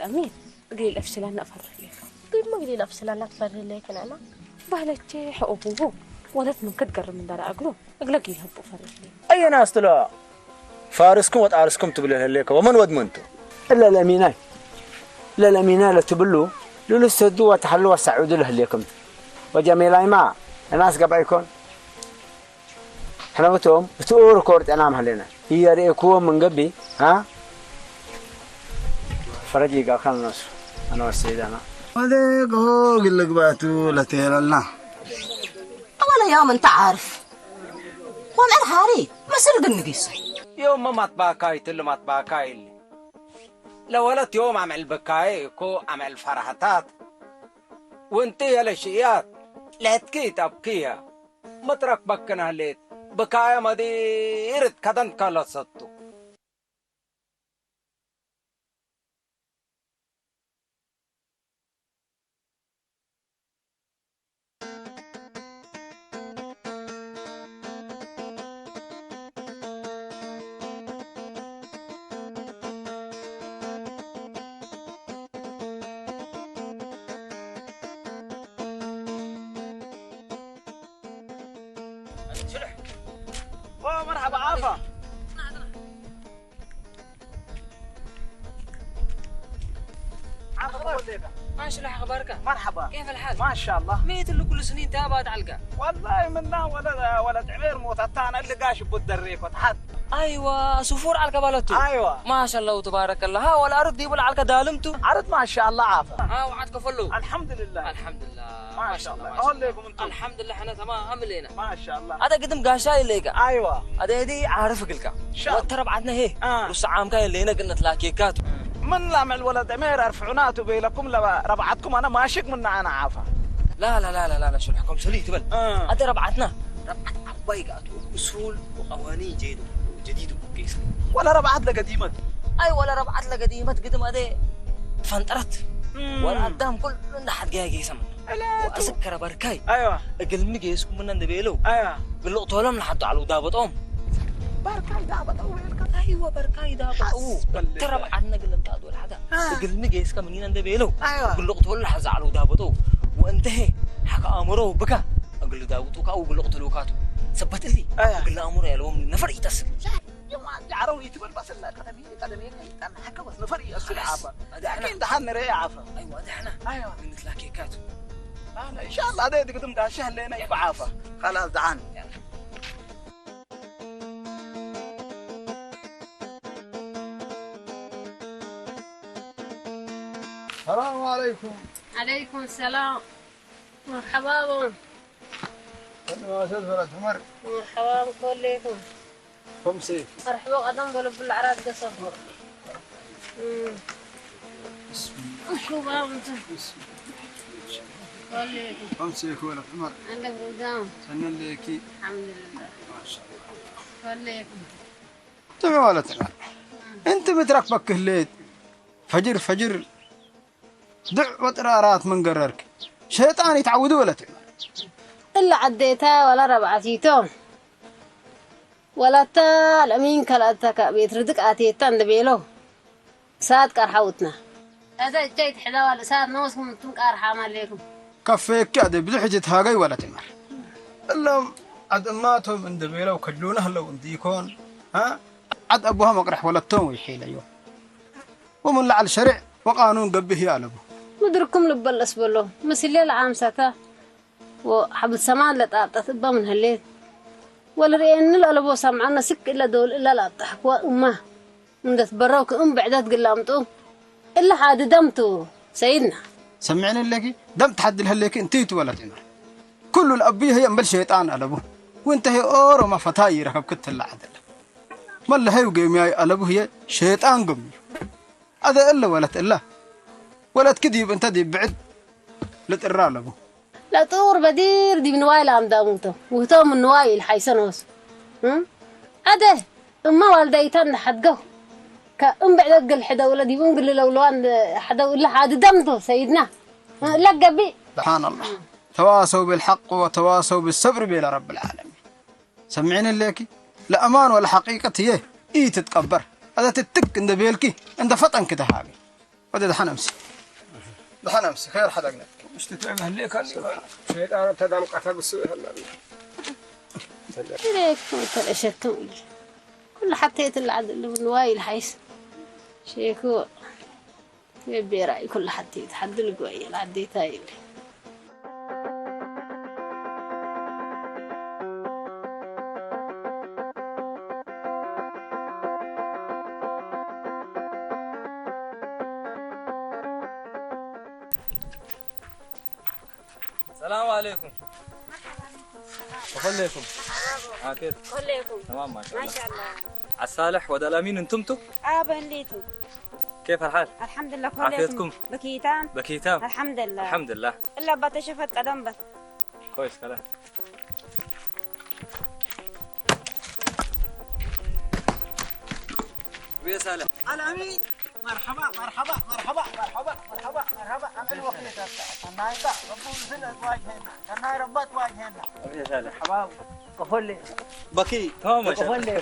الأمين قليل أفسلان أفرح لك طيب ما قليل أفسلان أفرح لك أنا بهلتي حقوبوه ولد من كتقرب من دار أقلو أقلقي هبو فرح لي أي ناس طلع فارسكم وتعارسكم تبليه ليك ومن ودمنتو إلا الأميناي لا الأميناي لا تبلو لولو السدو وتحلوا وسعودوا له ليكم وجميلاي ما الناس قبعيكم احنا بتوم بتقولوا كورت أنام هلنا هي ريكوه من قبي ها فرجي قال خلنا نصر أنا والسيد أنا هذا هو قل لك باتو لا تيرلنا ولا يوم انت عارف ومع الحاري ما سرق النقيس يوم ما تباكاي تلو ما تباكاي اللي لو ولت يوم عمل بكاي كو عمل فرحتات وانت يا الاشياء لا تكيت ابكيها مترك بكنا ليت بكايا مديرت كدن كالصتو مرحبا عافا ماشي لح اخبارك مرحبا كيف الحال ما شاء الله ميت اللي كل سنين تابعت علقه والله منا ولد عمير موتتان اللي قاش بالدريك وتحت ايوه سفور علقه بالتو ايوه ما شاء الله وتبارك الله ها ولا ارد يبل علقه دالمتو عرض ما شاء الله عافا ها وعد كفلو الحمد لله الحمد لله ما شاء الله اقول لكم انتم الحمد لله احنا تمام عملنا ما شاء الله هذا قدم قاشاي ليك ايوه هذا دي عارفك لك وترى بعدنا هي بس عام كاين لينا قلنا تلاكيكات من لامع الولد عمير ارفعناته بيلكم ربعتكم انا ماشيك من انا عافا لا لا لا لا لا شو الحكم سليت بل هذا ربعتنا ربعت عبايقات واصول وقوانين جديد وكيس ولا ربعت لك قديمه اي ولا ربعت لك قديمه قدم هذا فانطرت ولا قدام كل نحد جاي سمن واسكر بركاي ايوه اقل جيسكم من ندبيلو ايوه قلو طولم لحد على دابطهم بركاي دابطو ايوه بركاي دابطو ترى بعدنا قلم تادول حدا اقل جيسكم منين ندبيلو ايوه قلو طول لحد على دابطو وانتهي حكى امره بكا اقول داوتو كاو قلو قتلوكاتو ثبت لي قلنا امره يا لهم نفر يتصل يوم عرو يتبل بس قدمي انا حكى بس نفر يأسل عافا اكيد دحنا ري عافا ايوه ده احنا ايوه نتلاكيكات انا ان شاء الله هذا قدم ده شهر لنا يبقى عافا خلاص دعان السلام عليكم. عليكم السلام مرحبا أنا أستاذ فرج عمر. مرحبا كلكم خمسة. مرحبا قدام قلب بالعراض قصر بسم شو بقى انت الله. خمسة كولة عمر. عندك رزام سنن ليكي. الحمد لله ما شاء الله. كلكم تمام ولا تمام. أنت متركبك كهليت فجر دع وطرارات من قررك شيطان يتعودوا ولا تمام. إلا عديتها ولا ربعتيتهم ولا تا الأمين كلاتك بيتردك آتيتان دبيلو ساد كارحوتنا هذا جيت حدا ولا ساد نوسكم انتم كارحام عليكم كفيك كده بلحجة هاجي ولا تمر إلا عدماتهم من دبيلة وكلونه لو انديكون ها عد أبوها مقرح ولا توم يحيل أيوه ومن لعل شرع وقانون قبه يالبه مدركم لبلس بلو مسلي العام ساتا وحبل سمان لطاطت با من هالليل ولا ريان الألبو سمعنا سك إلا دول إلا لا تحكوا أمه من تبروك بعدات قلامتو إلا حاد دمتو سيدنا سمعني لك دم تحدي لهلك انتيت ولا تمر كل الأبيه هي مبل شيطان ألبه وانت هي أورو ما فتاي ركب كت العدل ما اللي هي وقيمي ألبه هي شيطان قمي هذا إلا ولا تكذب انت دي بعد لتقرا لبه لا طور بدير دي من وايل عم داموتو وهتو من وايل حيسنوس هذا أما والديتان حدقو كأم بعد قل حدا ولدي بنقول لو لوان حدا ولا حاد دمته سيدنا لقى بي سبحان الله تواصوا بالحق وتواصوا بالصبر بلا رب العالمين سمعين لك لا أمان ولا حقيقة هي تتكبر هذا تتك عند بيلكي عند فطن كده هاجي ودي دحين امسي دحين امسي خير حدقنا مش تتعب هليك شيطان تدام قتل بالسوء هلا ليك تلاشتم كل حطيت العدل بالنواي الحيس شيكو يبي رأي كل حطيت حد القوي العديت هاي السلام عليكم. وخليكم. كيف؟ خليكم. تمام ما شاء الله. ما شاء الله. عالصالح ودا الأمين انتمتوا؟ بهليتو. كيف الحال؟ الحمد لله. عافيتكم؟ بكيتان. بكيتام. الحمد لله. الحمد لله. إلا بتشفت قدم بس. كويس كلام. ويا صالح. الأمين مرحبا مرحبا مرحبا مرحبا مرحبا مرحبا عمل وقتك النايبة ربو زنا واجهنا الناي ربات واجهنا يا صالح. حباب قفل بكي. تمام ما شاء الله.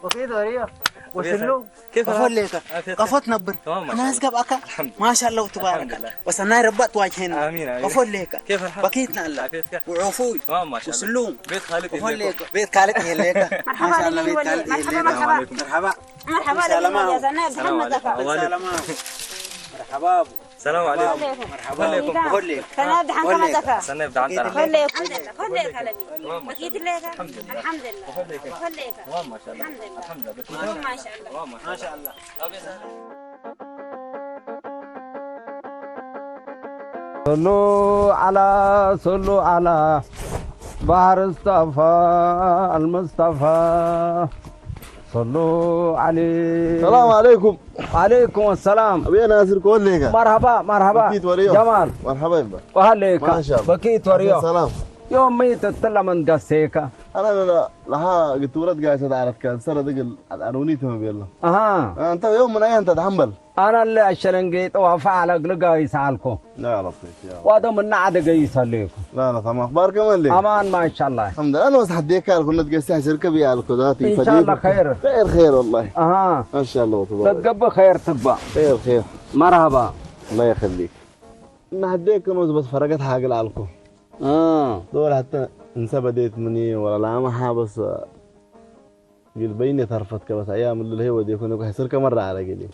بكي دوريه وسلو كيف قفل لك قفت نبر تمام ما شاء الناس قب أكا الحمد ما شاء الله تبارك بس الناي ربات واجهنا آمين آمين. قفل لك كيف الحال؟ بكيتنا الله عافيتك؟ وعفوي تمام ما شاء الله. وسلوم بيت خالتي قفل ليكم. لك بيت خالتي لك ما شاء الله بيت خالتي مرحبا مرحبا. مرحبا مرحبا لك يا زناد محمد أفا. مرحبا السلام عليكم. مرحبا عليكم. قفل لك سناد محمد أفا. استنى ابدا عن طرف. خليك خليك على بكيت لك. الحمد لله. الحمد لله. خليك. تمام ما شاء الله. الحمد لله. الحمد لله. ما شاء الله. تمام ما شاء الله. طيب يا سهل. صلوا على بحر اصطفى المصطفى صلوا عليه. السلام عليكم. وعليكم السلام. ابي ناصر كون ليك. مرحبا مرحبا. بكيت وريو. جمال. مرحبا يبا. وهليك. ما شاء الله. بكيت وريو. السلام. يوم ميت تطلع من قسيكا. انا لا لها قلت ولد قاعد تعرف كان سنه دقل عنونيتهم بيلا. انت يوم من ايام تتحمل. انا اللي الشلنقيت وفعل قلقا يسالكم. لا لطيف يا وهذا من نعد قيس عليكم. لا لا تمام اخبارك كمان ليه؟ امان ما شاء الله. الحمد لله. انا بس حديك كنا تقسي شركه بيا الكودات ان شاء الله خير. خير خير والله. ما شاء الله تبارك. تتقبل خير تبا. خير خير. مرحبا. الله يخليك. انا حديك كنا بس فرقت حاجه لعلكم. دول حتى انسى بديت مني ولا لا ما حابس قل بيني طرفتك بس ايام اللي هو دي كنا كحسرك مره على قلي.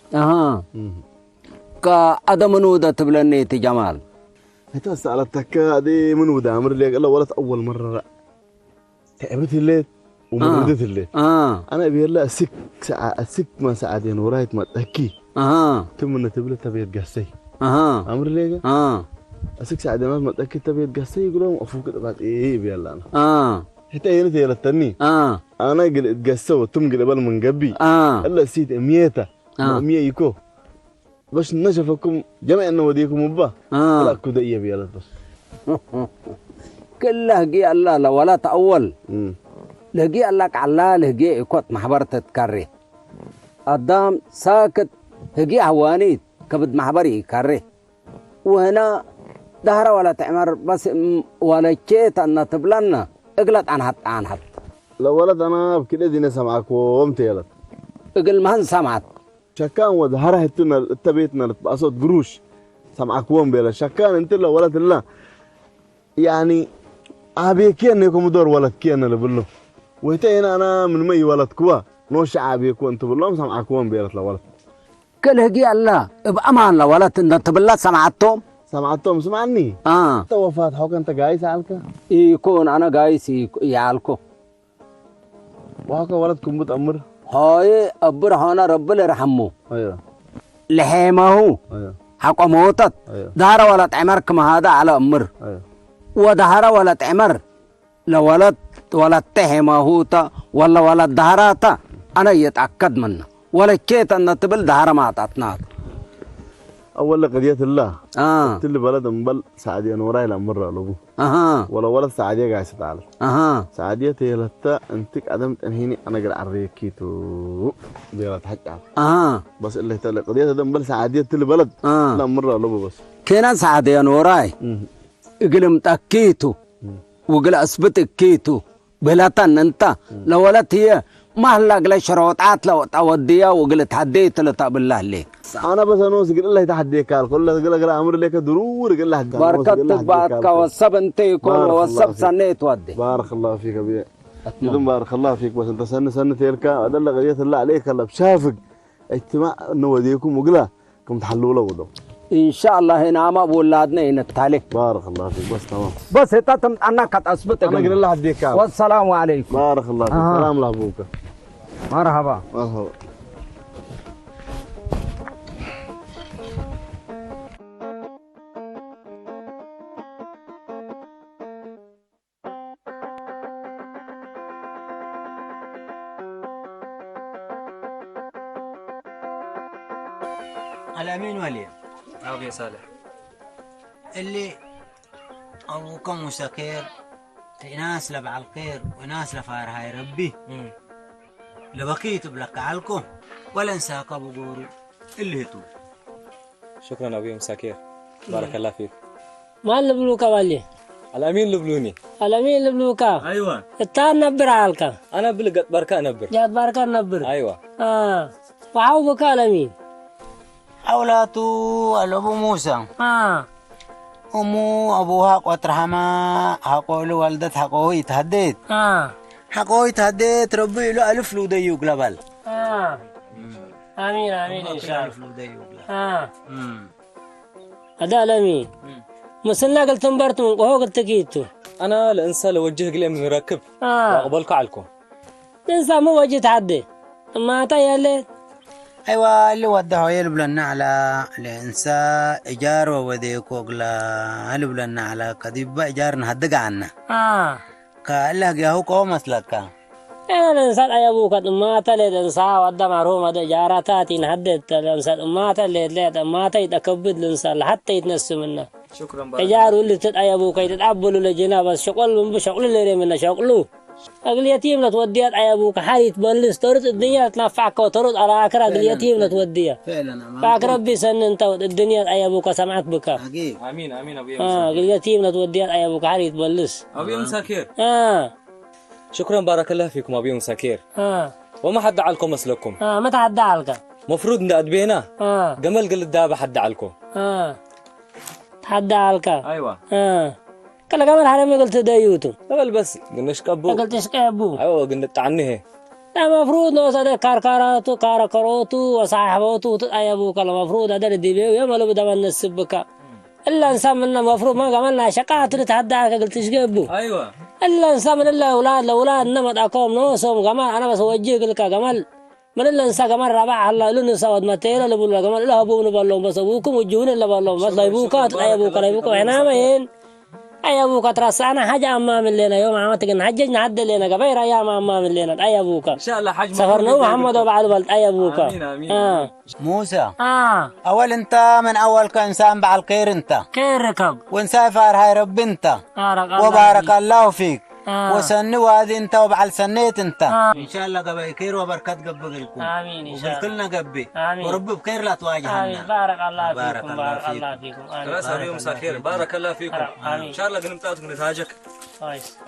كأدم منودة تبلني جمال. هتا سألتك دي منودة أمر لي قال ولد أول مرة تعبت الليل ومردت الليل. أنا أبي الله أسك ساعة أسك ما ساعتين ورايت ما تحكي. ثم تبلت تبي تقصي. أمر لي أسك ساعتين ما تحكي تبي تقصي يقولون أفوك بعد إيه بي الله أنا. حتى هنا تيلا تاني. أنا قل تقصوا ثم قل قبل من قبي. الله سيد ميته. مية يكو. بس نشفكم جميع نوديكم مبا لا كده إيه بيلا بس كله جي الله لا ولا تأول لجي الله على لجي كوت محبرة تكرر قدام ساكت هجي هوانيت كبد محبري كرر وهنا دهر ولا تعمر بس ولا شيء أن تبلنا اقلت عن حد لو ولد أنا بكده دي نسمعك ومتيلت اقل مهن سمعت شكان وظهره هتنا التبيتنا بأصوت قروش سمعك وين بيلا شكان انت لو ولد الله يعني أبي كين يكون دور ولد كين اللي بقوله وهتين أنا من مي ولد كوا نوش أبي يكون انت بقولهم سمعك وين بيلا لولد كل هجي الله بأمان لولد انت بالله سمعتهم سمعني توفات حوك انت جايس عليك يكون أنا جايس يعلكو وهاك ولدكم بتأمر هاي أبر هانا رب يرحمه. أيوه. لحمه. أيوه. حق موتت. أيوه. دهر ولا تعمر كما هذا على أمر. أيوه. ودهر ولا تعمر لولد ولا تهمه تا ولا دهراتا أنا يتأكد منه ولا كيت أن تبل دهر ما تعطناه. أول قضية الله. تلي بلد مبل سعدية نوراي لأمر لبو. ولا ولد سعدية قاعد تعال. سعدية تيلتا أنتك عدم أنهيني أنا قل عريكيتو بيرات حق بس اللي تلي قضية ده مبل سعدية تلي بلد لأمر لبو بس. كنا سعدية نوراي. قل متأكيتو وقل أثبت كيتو بلاتن أنت لولد هي ما هلا قل شروطات لو توديها وقلت هديت لتا بالله ليك انا بس انوس قل الله يتحديك قال كل قل امر لك ضروري قل الله بركتك بارك وصب انت يكون وصب سنه تودي بارك الله فيك ابي يدوم بارك الله فيك بس انت سنه تلك هذا اللي غيث الله عليك الله بشافك اجتماع نوديكم وقلا كم تحلوا له ودو ان شاء الله هنا ما بولادنا ينتالي بارك الله فيك بس تمام بس انت انا كتثبت انا قل الله هديك والسلام عليكم بارك الله فيك سلام لابوك مرحبا مرحبا الأمين ولي أبي صالح اللي أبوكم مسكير ناس لبع الخير وناس لفار هاي ربي لبقيت بلك علكم ولا انساك أبو قوري اللي هتو شكرا أبي مساكير بارك الله فيك ما لبلوكا والي الأمين لبلوني الأمين لبلوكا أيوة التان نبر عالكا أنا بلقت بركة نبر جات بركة نبر أيوة وعاو بكا الأمين أولاتو الأبو موسى أمو أبوها قطرهما حقولو والدت حقوه يتهديت حقوه يتهديت ربي له ألف لو ديوك لبل آمين آمين إن شاء ألف لو ديوك هذا الأمين مسلنا قلت تنبرت وهو قلت كيتو أنا الإنسان لوجه قلي من راكب وأقبلك عليكم الإنسان مو وجه تعدي ما تيالي أيوة اللي وده يلبلنا على الإنسان إيجار ووديك وقلا يلبلنا على كذب إيجار نهدق عنا كالله جاهو كومس لك أنا الإنسان أيابوك ما تلي الإنسان وده معروم هذا إيجاراتي نهدد الإنسان ما تلي ما تيتكبد الإنسان حتى يتنسى منه شكرا بارك إيجار اللي أيابوك يتقبلوا لجنا بس شغل اللي منه شغله أقول يتيم لا توديها أيابوك حريت بلس ترد الدنيا تنفعك وترد على آخر أقول يتيم لا توديها فعلا فاك ربي سن أنت الدنيا أيابوك سمعت بك آمين آمين أبي أقول يتيم لا توديها أيابوك حريت بلس أبي مساكير شكرا بارك الله فيكم أبي مساكير وما حد علكم مثلكم ما تعدى عليك مفروض ندأت بينا جمال قل الدابة حد علكم حد عليك أيوة كلا كمان حرامي قلت دايوتو قبل بس قلناش كابو قلت شكابو أيوة قلنا تعنيه لا مفروض نو صدق كاركاروتو وصاحبوتو أيابوك المفروض هذا اللي ديبيو يملو بدم النسبك إلا إنسان منا مفروض ما قمنا شقات تتحدى عليك قلت شكابو أيوة إلا إنسان من الله أولاد نمط أقوم نوسهم قمال أنا بس وجهك لك قمال من الله إنسان قمال ربع الله لون سواد ما تيلا لبلا قمال إلا أبونا بالله بس أبوكم وجهون إلا بالله بس لا يبوكات أيابوك إحنا مين أيابوك ترى أنا حاجة أمام لنا يوم عمتك نحجج نعدل لنا قبير أيام أمام لنا أيابوك إن شاء الله حج سفرنا محمد وبعد بلد أيابوك آمين آمين موسى أول أنت من أول كإنسان بعد الخير أنت خير ركب وإنسان فار هاي رب أنت وبارك الله فيك وسني وادي أنت وبعد سنيت أنت إن شاء الله قبل خير وبركات قبل لكم آمين إن شاء الله وكلنا قبي آمين ورب بخير لا تواجهنا آمين بارك الله بارك فيكم الله بارك الله فيكم آمين خلاص أبي مساكير بارك الله فيكم إن شاء الله قنمتاتك نتاجك كويس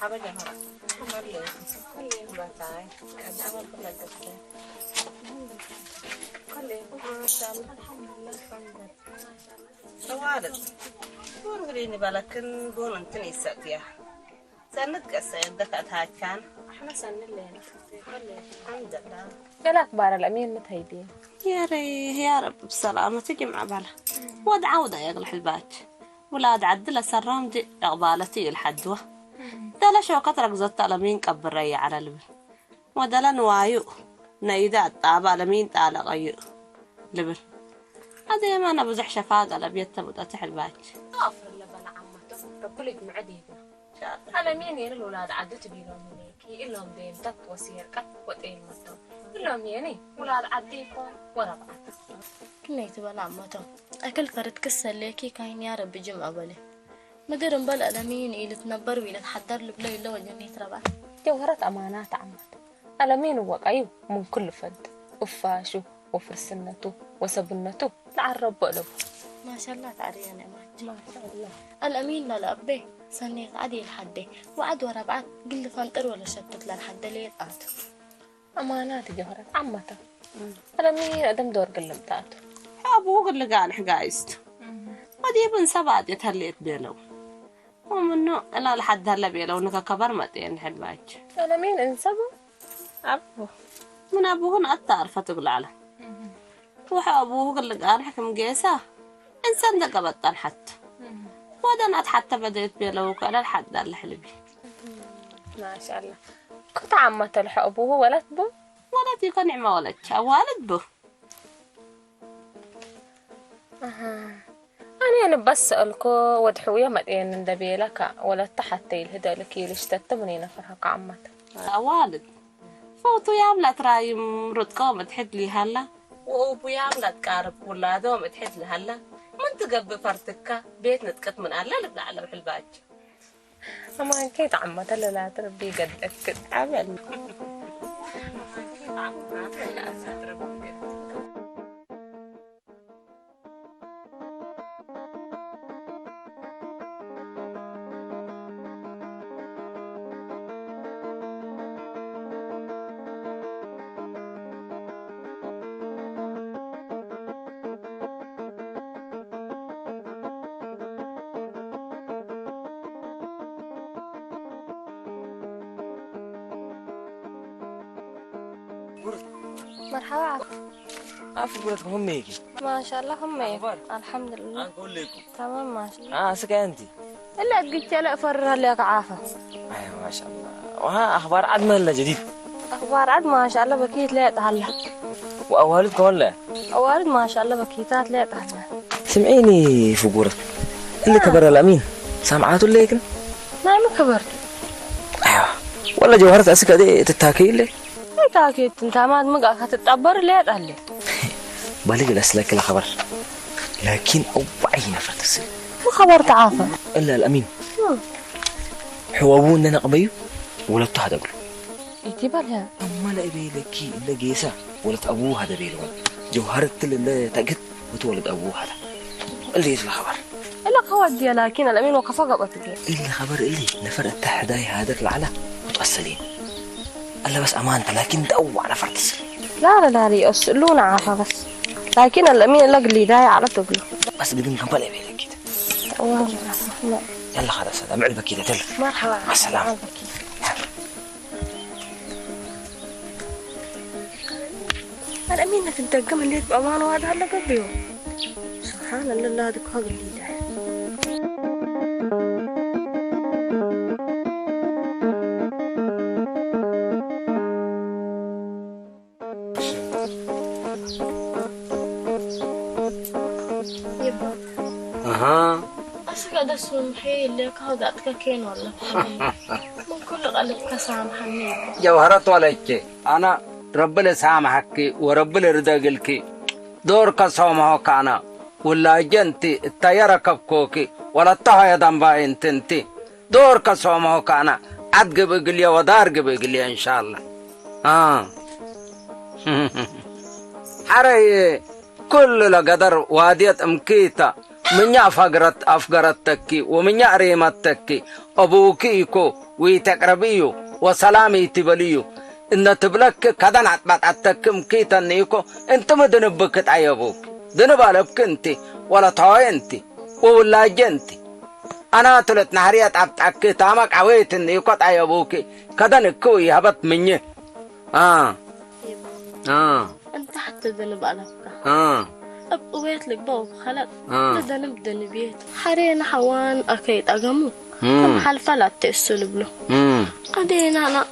مرحبا جماعة خليه بتاعي أنا كل جسدي خليه ما شاء الله الحمد لله سوالف ورغريني بالكن قول أنتني ساتيا سند قصة دكت هاي كان إحنا سن الليل الحمد لله قال أخبار الأمين متهيدين يا ريت يا رب بسلامة تجي مع باله واد عودة يغلح الباج ولاد عدل سرام دي إقبالتي الحدوة دلا شو قطرك زدت الأمين قبل ري على البن ودلا نوايو نيدا الطابة الأمين تعالى غيو لبن هذا ما أنا بزح شفاقة لبيت متأتح الباج غافر لبن عمته ربولك معدينا على مين يعني الولاد عدت بينهم منيكي إلهم دين تك وسير كت وتين متو إلهم يعني ولاد عديكم ورا بعض كنا يتبع عمته أكل فرد كسر ليكي كاين يا رب جمع بله مدير بل ألمين إلى تنبر وإلى تحضر لبلا إلا وجنيه ربع جوهرات أمانات عمته ألمين وقعيو من كل فد أفاشو وفرسنته وسبنته لعرب بقلب. ما شاء الله تعرينا ما شاء الله. الأمين للأبي سنيق عدي الحدي وعد ورا بعد قل فانطر ولا شتت للحد اللي يطعته. أمانات جوهرة عمته. الأمين أدم دور قلمتاته. أبوه اللي قال حقايست. ودي بن سبعة يتهليت بيلو. ومنه أنا لحد هلا بيلو إنك كبر متين حلباج. الأمين انسبه. أبوه. من أبوهن أتعرف تقول على. روح أبوه اللي قال حكم جيسة. إنسان ده قبضتن حتى. ودنات حتى بديت بيلو كان الحد الحلبي. ما شاء الله. كنت عمة تلح أبوه ولد به. ولدي كان عمه ولد والد به. أنا بسألكو ودحوية مدين ندبيلك ولا تحتي الهدى لك لشتت منين فرحك عمتك. والد. فوتو يعمل تراي مرتكو متحد لي هلا وأبو يعمل تقارب ولاده متحد لي هلا من تقبل فرتك بيت نتكت من أهلا لبلا على الحلباج. أما كيت عمتك لا تربي قد أكد عمل. مرحبا عفوا قلت هم يجي ما شاء الله هم الحمد لله أقول لكم تمام ما شاء الله سكنتي إلا قلت لا فر لك عافى أيوة ما شاء الله وها أخبار عد ولا جديد أخبار عد ما شاء الله بكيت لا تهلا وأوالدكم ولا أوالد ما شاء الله بكيتات لا تهلا سمعيني فقورة اللي كبر الأمين سامعاته اللي كن نعم كبرت أيوة ولا جوهرة أسكا دي تتاكي لي تاكيد انت ما دمقك هتتعبر ليه تهلي بالي الأسلاك لا خبر لكن أوعي نفرت السن ما خبرت عافى إلا الأمين حوابون أنا قبيو ولا بتهدى قلو يتبالها أما لا إبي لكي إلا جيسا ولا تأبوه هذا بيلون جوهرة اللي تجد وتولد أبوه هذا اللي يسمع خبر إلا قوادي لكن الأمين وقفا قبطك إلا خبر اللي نفر التحداي هذا العلا متأصلين ألا بس أمانة لكن دوع نفر تسل لا يسألون عافى بس لكن الأمين إلا قل لي داي على تقله بس بدون كمبالي بيلك كده يلا خلاص هذا معلبك كده تل مرحبا مع السلامة الأمين تنتقم اللي بأمان وهذا هلا قبيه سبحان الله هذا كهذا اللي داي أسكت اسم محي اللي كهذا أتكين ولا من كل قلبك سامحني جوهرة ولك أنا رب لسامحك ورب لرزقك دورك صومه كان ولا جنتي الطيارة كوكي ولا الطهي دنبا انتنتي دورك صومه كان عد قبقليا ودار قبقليا إن شاء الله حري كل لقدر وادية أمكيتا من أفقرتك ومن ريمتك أبوكيكو ويتقربيو وسلامي تبليو إن تبلك كذا نعتبت أتكم كيتا نيكو أنت ما دنبك تعيبوك دنبالبك أنت ولا طاي أنت ولا جنتي أنا تلت نهرية أبتعك تامك عويت نيكو تعيبوك كذا نكوي هبط مني أنت حتى دنبالبك أبقيت لك بابا خلق لذا نبدأ نبيت حرينا حوان أكيد أقامو كم حال فلات تأسلب له قدينا أنا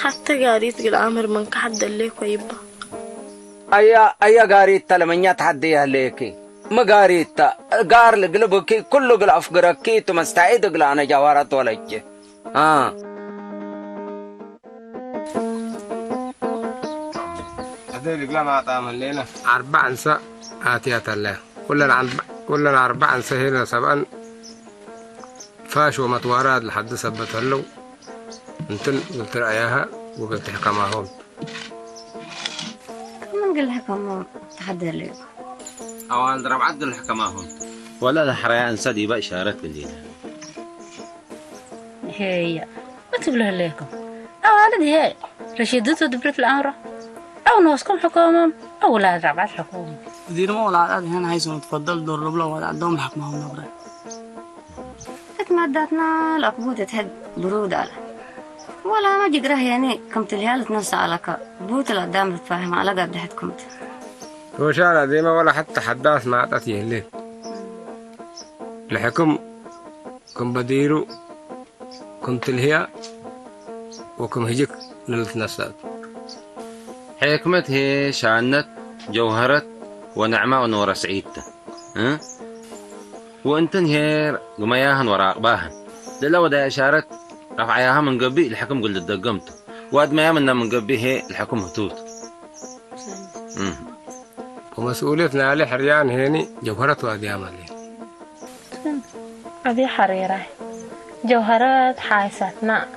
حتى قاريت قل عامر من كحد الليك ويبا أيا قاريت لمن يتحديها ليكي ما قاريت قار لقلبك كله قل أفقرك تمستعيد قل أنا جوارات ولك هذول ما تعمل لنا 4 ساعات آتيات الله كل 4 ساعات هنا سبعا فاشوا مطوارات لحد سبت هلو انت قلت رأيها وقلت حكمها من قال حكمهم تحدى لي أوان ضرب عدل الحكماهم ولا الحرية أنسى دي بقى إشارات بالليل هي ما تقولها لكم أولاد هي رشيدته دبرت الأمر أو نوسكم حكومة أو لا ربع الحكومة دير ما ولا عاد هنا عايزهم تفضل دور ربلا ولا عندهم الحكمهم نبرة تتمدتنا الأقبوط تحد برود على ولا ما جقره يعني كم تليال تنسى على بوت القدام تتفاهم على قد حدكم وشارع ديما ولا حتى حداث ما أتيه الليل الحكم كم بديرو كم تلهيا وكم هجك للتنسات حكمة هي شانت جوهرت ونعمة ونور سعيدته وانتن هي قمياهن وراقباهن لو دا إشارت رفعياها من قبي الحكم قلت دقمته واد ما يمنا من قبي هي الحكم هتوت ومسؤوليتنا عليه حريان هيني جوهرت واديام عليه أبي حريرة جوهرات حايستنا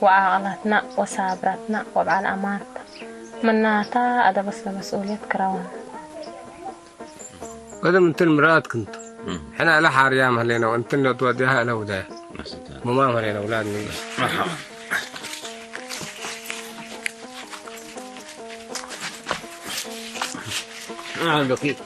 وعقلتنا وصابرتنا وبعل أمانتنا مناتا أدا بس لمسؤولية كراون وهذا من المرات كنت احنا على حريام هلينا وانت اللي توديها له وده ماما هلينا أولاد مني مرحبا بقيت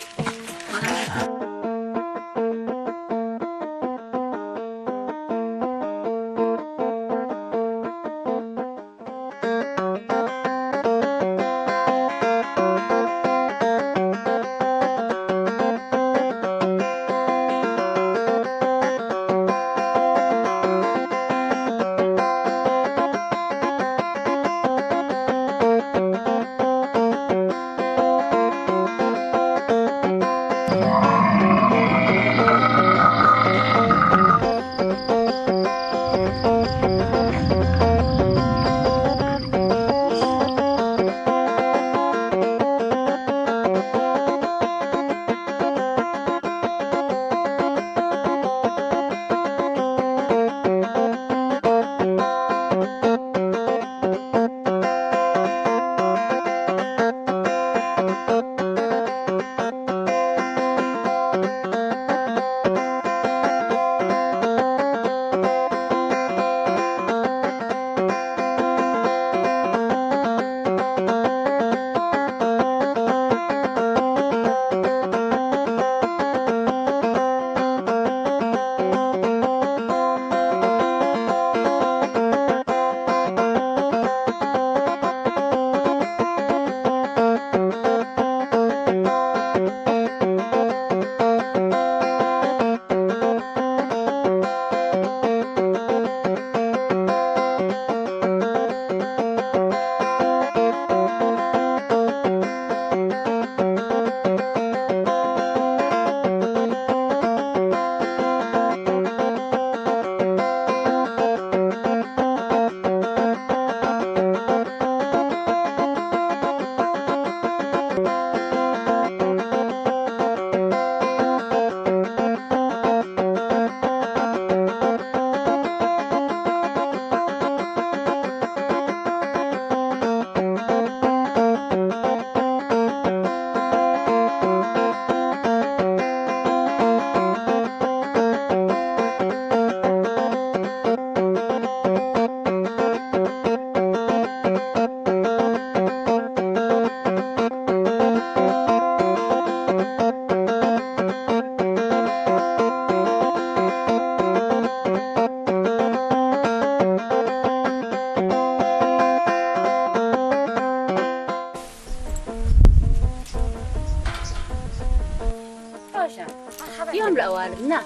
يوم الأوالدنا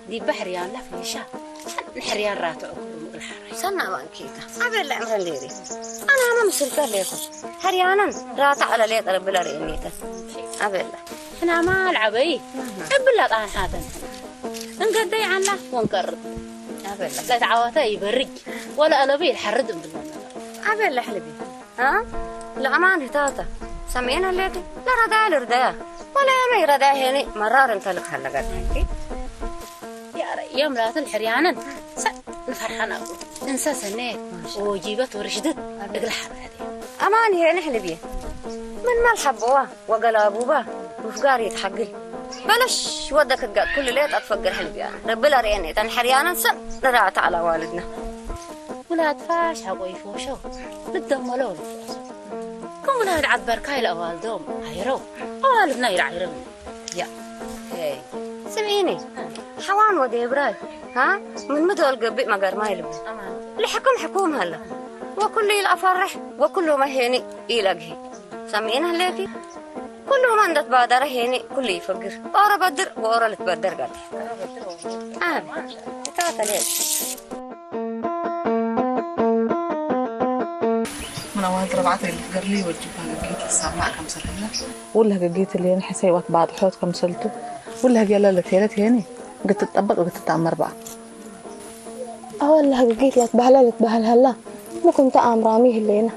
دي بحريان لا فيشا الحريان راتعو سنة وانكيتا عبر العمر الليري أنا ما مسلطة ليكم حريانا راتع على ليت رب الله رئينيتا عبر الله أنا ما ألعبي أبلا طان هذا نقدي عنه ونقرب عبر الله لا تعواتي يبرج ولا أنا بي الحرد بالله عبر الله حلبي ها الأمان هتاتا سمينا الليتي لا رداء لرداء ولا ما يرداء هني مرار انطلق هلا قد هنكي يا يوم لا الحريانا نفرحنا انسى سنيك وجيبت ورشدت اقل حرادي امان هي نحلبيه من ما الحبوه وقلابوبه وفقار يتحقل بلاش ودك القاد كل ليت اتفقر حلبي انا ربي لا ريني تنحريانا نسن نرعت على والدنا ولاد فاش حقوي فوشو بدهم ولول كم ولاد عبر كاي لوالدهم هيرو والدنا يرعيرون يا هي سمعيني حوان ودي براي ها من مدول قبي مقر ما يلب لحكم حكوم هلا وكل الافرح وكل ما هيني يلاقي سمعينها ليكي كل ما عندك بادر هيني كل يفكر اورا بدر واورا لتبدر قال تعال ليش من أوان ربعت القرلي والجبهة قيت السماء كم سلهنا ولا قيت اللي أنا حسيوات بعض حوت كم سلته ولا هجلا لثيلت هني قلت تطبق وقلت تأمر بقى ولا قيت لك بهلا هلا ما كنت أمراميه اللينا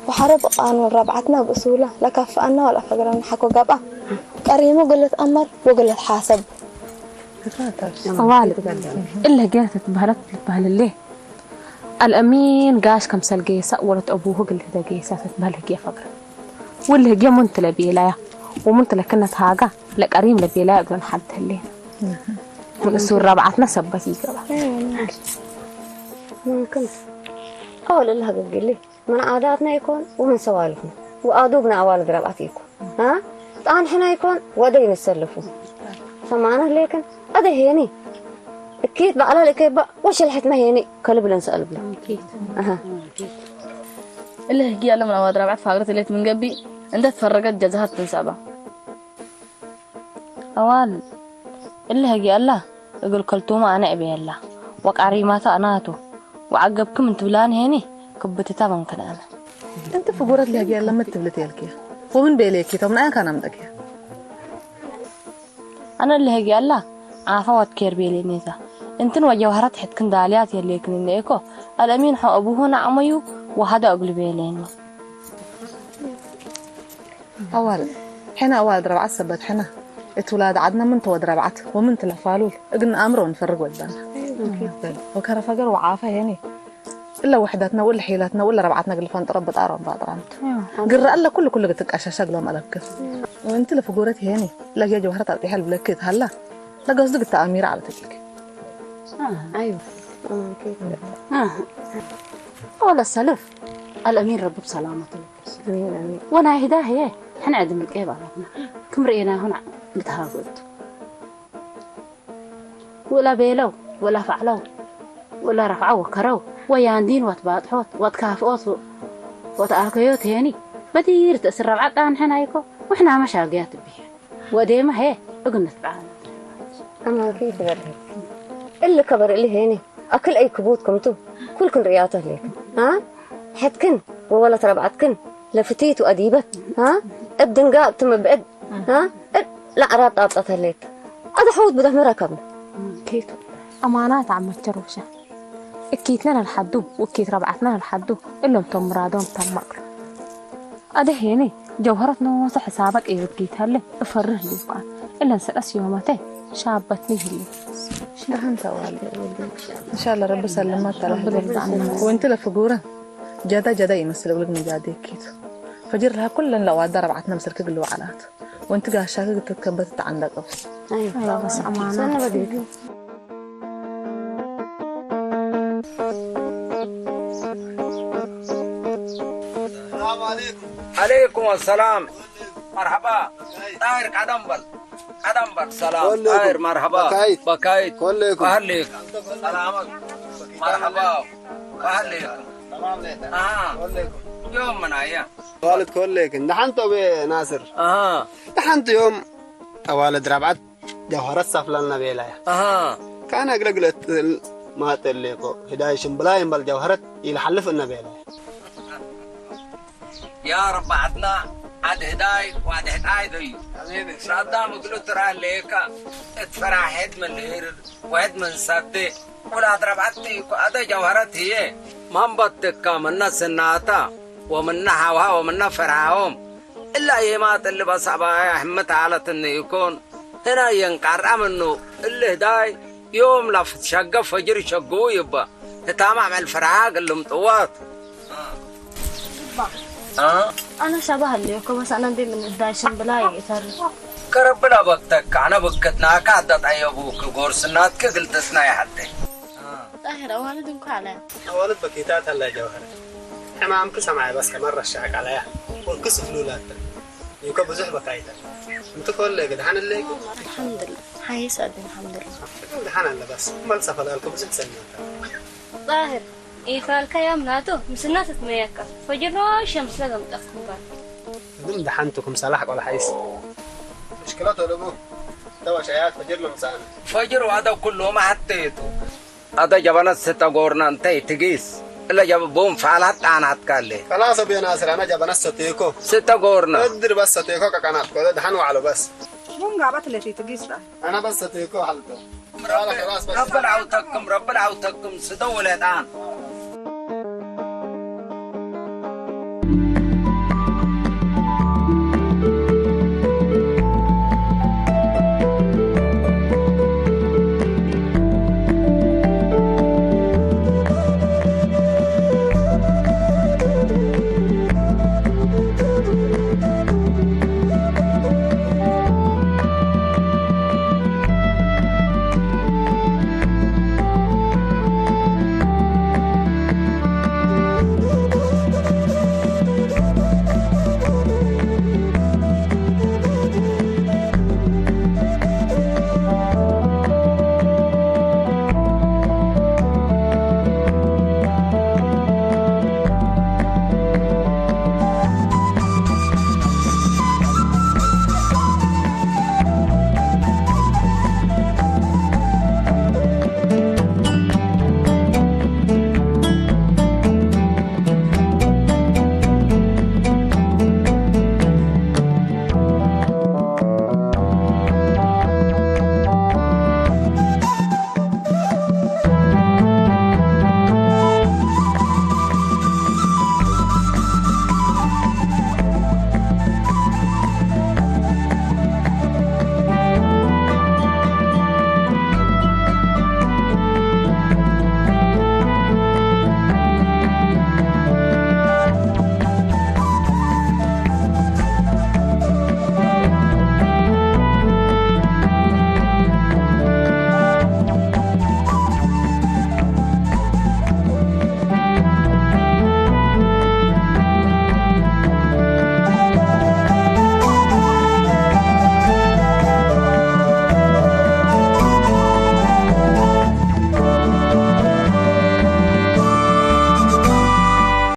وحرب أنا ربعتنا بأصوله لا كفأنا ولا فقرنا حكوا قبع قريمه قلت أمر وقلت حاسب والد إلا جات تبهلت الليه الأمين قاش كم سل جيسة ولد أبوه قلت ده جيسة تبهله جي فقر واللي جي منت لبيلايا ومنت لكنت هاجا لك قريم لبيلايا قلن حد الليه والأسور ربعتنا سبتي قبع ممكن أول اللي هقول لي من عاداتنا يكون ومن سوالفنا وآدوبنا أوالد ربعتيكم ها الآن حنا يكون ودين نسلفوا سمعنا لكن هذا هيني أكيد بقى لك بقى وش الحت ما هيني كلب لنسأل بلا أكيد اللي هجي على من أوالد ربعت فاقرت اللي من قبي عندها تفرقت جزهات تنسابة أوال اللي هجي الله يقول كلتوما أنا أبي الله وقعريمات أناتو وعقبكم انت بلان هيني كبتي طبعا كده أنا أنت فقرت لي هجي لما تبلتي لك ومن بيليكي طب أنا كان عندك أنا اللي هجي الله عافوت كير بيلي نيزا انتن وجوهرات حد كن داليات يلي كن ليكو الأمين حو أبوه نعميو وهذا أقل بيليني أول حنا أول ربعت سبت حنا اتولاد عدنا من تود ربعت ومن تلفالول قلنا أمره نفرق ودانا وكان فقر وعافة يعني إلا وحداتنا ولا حيلاتنا ولا ربعتنا قل فانت ربط أرام بعض رامت قرر ألا كل قتك أشاشاق لهم ألبك وانت اللي فقورتي هيني لا يا جوهرة تعطي حلو لكيت هلا لا قصدك التأمير على تجيك أيوه ولا السلف الأمين رب بسلامته وانا هدا هي حنا عدم القيبة كم رأينا هنا متهاجد ولا بيلو ولا فعلو ولا رفعوا وكروا وياندين وتباطحوت وتكافئوت وتآكيوت هيني بدير تأسر ربعات عن حنا يكو وإحنا مشاقيات بيه وديما هي أقلنا تبعانا أما كيف بدك اللي كبر اللي هيني أكل أي كبوتكم تو كلكن رياته ليك ها حدكن وولا تربعتكن لفتيت وأديبت ها ابدنقاء تم بعد ها لا أراد طابطة ليك هذا حوت بده مركبنا كيتو أمانات عم تروشة اكيتنا الحدو وكيت ربعتنا الحدو إلا انتم مرادون تمقر أده هيني جوهرتنا وصح حسابك إيه بكيتها لي افرر لي بقى إلا نسأس يومتين شابتني هلي شنو والدي إن شاء الله رب سلمت رب يرضى عنك وانت لفقورة جدا يمثل ولك نجادي كيتو فجر لها كل لو عاد ربعتنا مسلك قلوا علات وانت قاعد شاكك تتكبت عندك أفس أيوة بس أمانة أنا بديك السلام عليكم. عليكم السلام. مرحبا. طاهر قدمبل سلام. طاهر مرحبا. بكايت. كلكم. أهليك. سلامك. مرحبا. أهليك. كلكم. يوم من أيام. والد كلكم. دحنتوا بناصر. دحنت يوم والد ربعت جوهرات سفلنا بيلايا. كان أقلقلت ما تلقوا هداية شمبلاين بالجوهرات يلحلف النبيلايا. يا رب عدنا عد هداي وعد هداي ذي صدام قلت ترى ليك اتفرح هد من الهير وهد من صدق ولا ربعتي هذا جوهرات هي من بتك من سناتا ومن حوا ومن فرعهم إلا يمات اللي بس أبا أحمد على إنه يكون هنا ينقر منه اللي هداي يوم لفت شقة فجر شقو يبا تتامع مع الفراغ اللي مطوات أنا شبه اللي يكو بس أنا دي من الدايشن بلاي يترش كربنا بكتك أنا بكتنا كعدت أيابوك القرصنات قلت سناي حتى طاهر والدك على والد بكيتات هلا جوهر حمام كسا معي بس مرة الشاك عليها والكسف لولات يكو بزح بكايتا انت كل قد حن اللي الحمد لله هاي سعد الحمد لله حن الله بس مال سفر لكم بزح سنة طاهر إيه فالك يا مناتو مسنات تميكا فجرنا شمس لازم تأخذها دم دحنتكم صلاحك ولا حيس مشكلته لابوه توا شيات فجر له مسانا فجر وهذا كله ما حطيته هذا جبنا ستة قورنا انتي تقيس إلا جب بوم فعلت أنا هتكلم خلاص أبي ناصر أنا جبنا ستيكو ستة قورنا أدري بس ستيكو كقناة كذا دحنوا على بس مو قابت اللي تقيس ده أنا بس ستيكو حلته رب العوتكم ستة ولدان